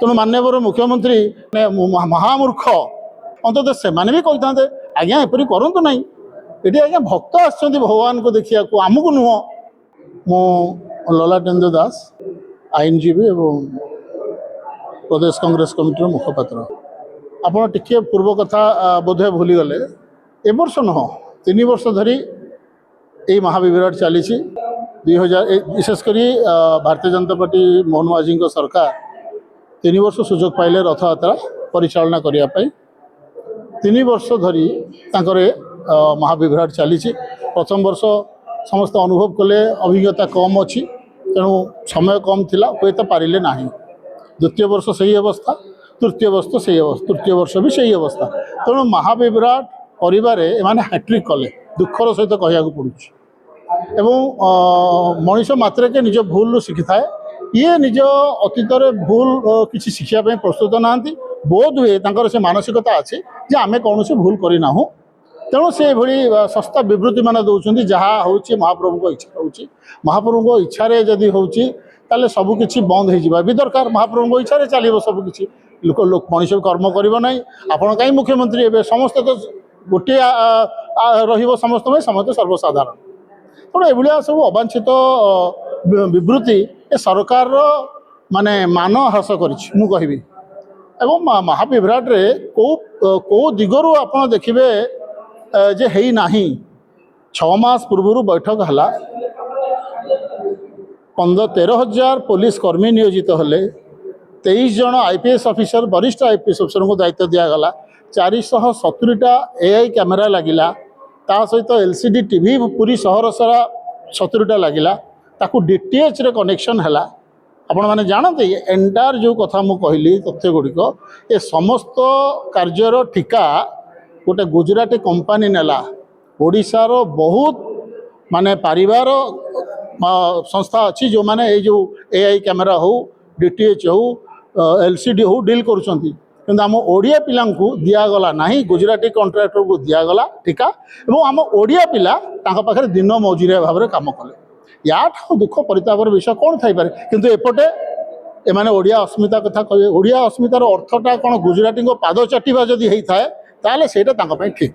तेणु माननीय मुख्यमंत्री महामूर्ख अंतत से भी कही आज्ञा एपरी करूँ ना ये आज्ञा भक्त आसुँच भगवान को देखा आमको नुह मो ललाटेन्द्र दास आईनजीवी एवं प्रदेश कांग्रेस कमिटी मुखपात्र आपण टिके पूर्व कथा बोधे भूली गले ए वर्ष नुह 3 वर्ष धरी ये महाविराट चली 2000 विशेषकर भारतीय जनता पार्टी मोहन माझी सरकार 3 वर्ष सुजोग पाइले रथ यात्रा परिचालना करने 3 वर्ष धरी महाविराट चली प्रथम वर्ष समस्त अनुभव कले अभिज्ञता कम अच्छी तेणु समय कम थिला हुए तो पारे ना द्वितीय वर्ष सही अवस्था तृतीय वर्ष भी सही अवस्था तेणु महाविराट परिवार एमाने हैट्रिक कले दुखर सहित कहया पड़ुछि एवं मनीष मात्र के निज भूल शिखि थाए ये निज अतीत भूल किसी शिक्षा प्रस्तुत ना बोध हुए से मानसिकता अच्छे जे आमे कौन भूल करना तेणु से भली सस्ता विवृत्ति मान दौरान जहाँ हूँ महाप्रभु इच्छा हूँ महाप्रभु इच्छा जदि हूँ ताले सबकि बंद हो भी दरकार महाप्रभु इच्छा चलो सबकि लोक मनीष कर्म करना आपड़ कहीं मुख्यमंत्री ए समस्त तो गोटे समस्त समस्त सर्वसाधारण तेणु एभलिया सब अवांछित विवृत्ति ए सरकार माने मान ह्रास करी एवं महाविराट रे को दिगरु आपन देखिबे जे हेई नाही 6 मास पूर्व बैठक हला 13,000 पुलिस कर्मी नियोजित होले 23 जन आईपीएस ऑफिसर वरिष्ठ आईपीएस ऑफिसर को दायित्व दिगला 470टा एआई कैमेरा लगिला ता सहित एलसीडी टीवी पूरी सहर सारा 70टा लगिला ताकू डीटीएच रे कनेक्शन हला आपण माने जानते एंटायर जो कथा मु कहली तथ्य गुड़िक ए समस्त कार्यर ठिका गोटे गुजराती कंपनी नेला ओडिशार बहुत माने परिवार संस्था अच्छी जो माने ये जो एआई कैमेरा हो डीटीएच हो एलसीडी हो डील करुँच कि आम ओडिया पिला दिगला ना गुजराती कंट्राक्टर को दिगला ठिका और आम ओडिया पिला पाखे दिन मजुरिया भाव में कम कले या दुख परितापर विषय कौन थी किंतु एपटे एमाने ओडिया अस्मिता कथा कहे ओडिया अस्मितार अर्थटा कौन गुजराती पाद चाटिबा जदि होता है ताले सेटा ठीक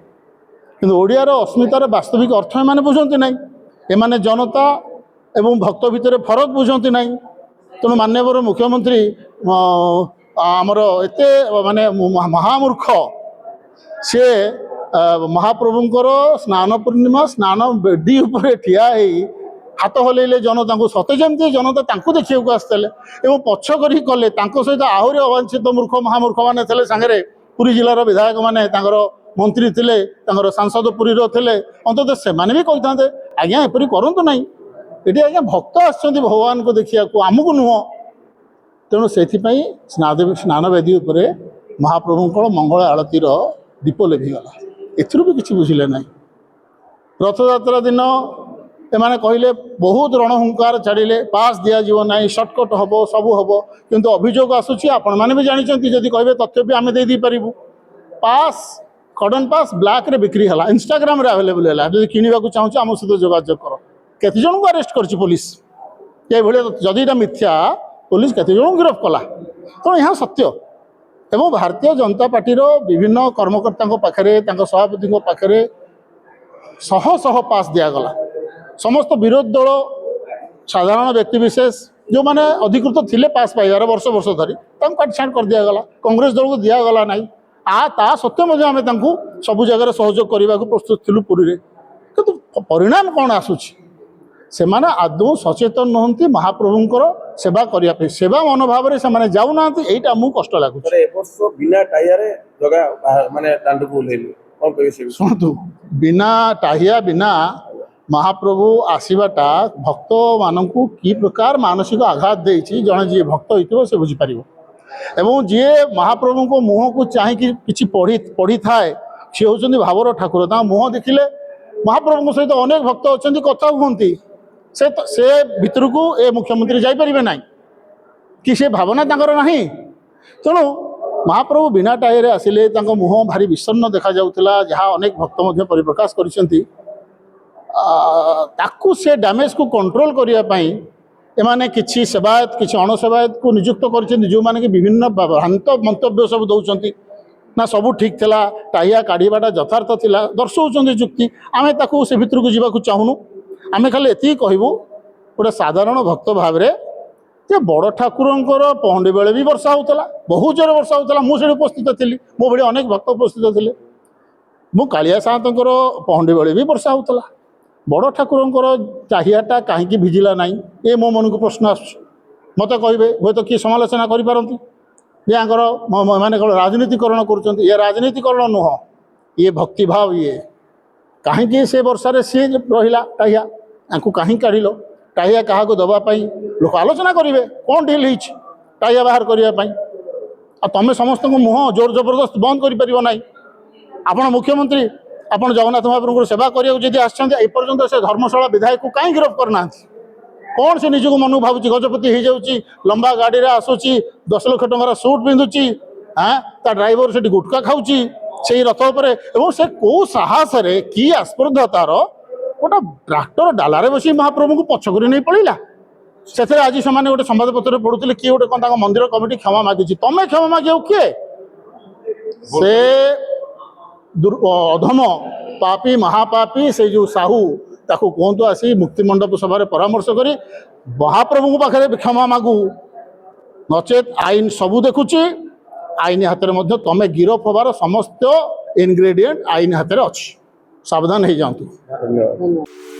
किंतु ओडियार अस्मितार वास्तविक अर्थ एमाने बुझंती नहीं एमाने जनता एवं भक्त भितर फरक बुझंती नहीं तेणु माननीय मुख्यमंत्री आमर एते माने महामूर्ख सी महाप्रभुंकर स्नान पूर्णिमा स्नान बेदी उपरे ठिया हाथ हल्ले जनता को सते जमी जनता देखा आसते पछ करी कले सहित आहरी अवांछित मूर्ख महामूर्ख मैंने थे सांगे पुरी जिलार विधायक मैंने मंत्री थे सांसद पुरी थे अंतत से भी कही आज्ञा एपरी करूँ ना ये आज्ञा भक्त आसुँच भगवान को देखा आमको नुह तेणु से स्नान वेदी उपरे महाप्रभु मंगल आलतीर दीप लिभिगला एथुर भी किसी बुझिले ना रथयात्रा दिन एमाने कहले बहुत रणहुंकार छाड़िले पास दिज्व ना सर्टकट हम सबू हम किंतु अभियोग आसूँ आपण मैंने भी जानते जदि कहे तथ्य भी आम दे पारू पास कड़न पास ब्लैक रे बिक्री है इंस्टाग्राम रे अवेलेबल है जब किणवा चाहूँ आम सहित जोगाजोग कर केते जन को अरेस्ट कर पुलिस ये जदि ये मिथ्या पुलिस केते जन गिरफ कला तो यहाँ सत्य एवं भारतीय जनता पार्टीर विभिन्न कर्मकर्ता पाखे सभापति पाखे शह शह पास दिगला समस्त विरोध दल साधारण व्यक्तिविशेष जो मैंने अधिकृत थिले पास पाइबार वर्ष वर्ष धरी काटछाट कर दिगला कांग्रेस दल को दिगला ना ता सत्वे आम सबु जगह सहयोग करने को प्रस्तुत थिलु पुरी किंतु परिणाम कौन आसूची से माने आदौ सचेतन नहंती महाप्रभुंकर सेवा करने सेवा मनोभाव से जाऊना यहीटा आमको कष्ट लगुच बिना टाइया जगह माने दांडको ओल्हेलु शुणु बिना टाहिया बिना महाप्रभु आसवाटा भक्त मानू कि प्रकार मानसिक आघात देती जड़े जी भक्त हो से बुझीपार एवं जी महाप्रभु को मुह को चाहिए कि पढ़ी थाए सी हूँ भावर ठाकुर मुह देखिले महाप्रभु सहित अनेक भक्त अच्छा कथा कहती से भितर को ए मुख्यमंत्री जापारे ना कि से भावना तंकर ना तेणु महाप्रभु बिना टाइरे आसिले मुह भारी विषन्न देखा जाउथिला जहाँ अनेक भक्त परिप्रकाश करिसेंती ताकू से डैमेज को कंट्रोल करने एमाने किछि सेवायत किछि अणसेवायत को नियुक्त कर जो माने कि विभिन्न भ्रांत मंतव्य सब दौरान ना सबू ठीक थिला टाइया काढ़ाटा यथार्थ थिला दर्शाउछन्ति जुक्ति आमे ताकू से भितर को जीवा चाहूनु आमे खाली एति कहबू गोटे साधारण भक्त भाव रे जे बड़ ठाकुरंकर पहंडी बेले भी वर्षा होता बहुत जोर वर्षा होता मुझे उपस्थित थी मो भाई अनेक भक्त उपस्थित थे मु कालिया साहतर पहंडी बेले भी वर्षा होता बड़ ठाकुरंकर चाहियाटा कहीं भिजिला ना ये मो मन को प्रश्न आस मत कहे हूँ तो किए समालोचना करपारती ये मैंने राजनीतिकरण कर राजनीतिकरण नुह ये भक्तिभाव ये कहीं से वर्षा सी रहा टाइया कहीं काढ़ टाइया क्या दवापाई लोक आलोचना करेंगे कौन ढिल हो टाइया बाहर करने तुम समस्त मुह जोर जबरदस्त बंद कर आपण मुख्यमंत्री आपण जगन्नाथ महाप्रभु सेवा करने आपर्यंत से धर्मशाला विधायक को कहीं गिरफ्त करना कौन से निजक मन भावुँ गजपति हो जाऊँगी लंबा गाड़ी में आसूची 10 लाख टंकार सुट पिंधुची हाँ ता ड्राइवर से गुटका खाऊँगी से रथ पर से कौ साहस कि आस्पर्धतार गोटे ट्राक्टर डालारे बस महाप्रभु को पछक नहीं पड़ा से आज से गोटे संवादपत्र पढ़ुले किए गोटे कौन मंदिर कमिटी क्षमा मागी तुम क्षमा मागे किए से अधम पापी महापापी से जो साहू ताकू कहतु आसी मुक्तिमंडप सभा परामर्श करी महाप्रभु पाखे क्षमा मागू नचेत आईन सबू देखुची आईन हाथ में तुम गिरफ हबार समस्त इनग्रेडिएंट आईन हाथ में अच्छी सावधान हो जातु। धन्यवाद।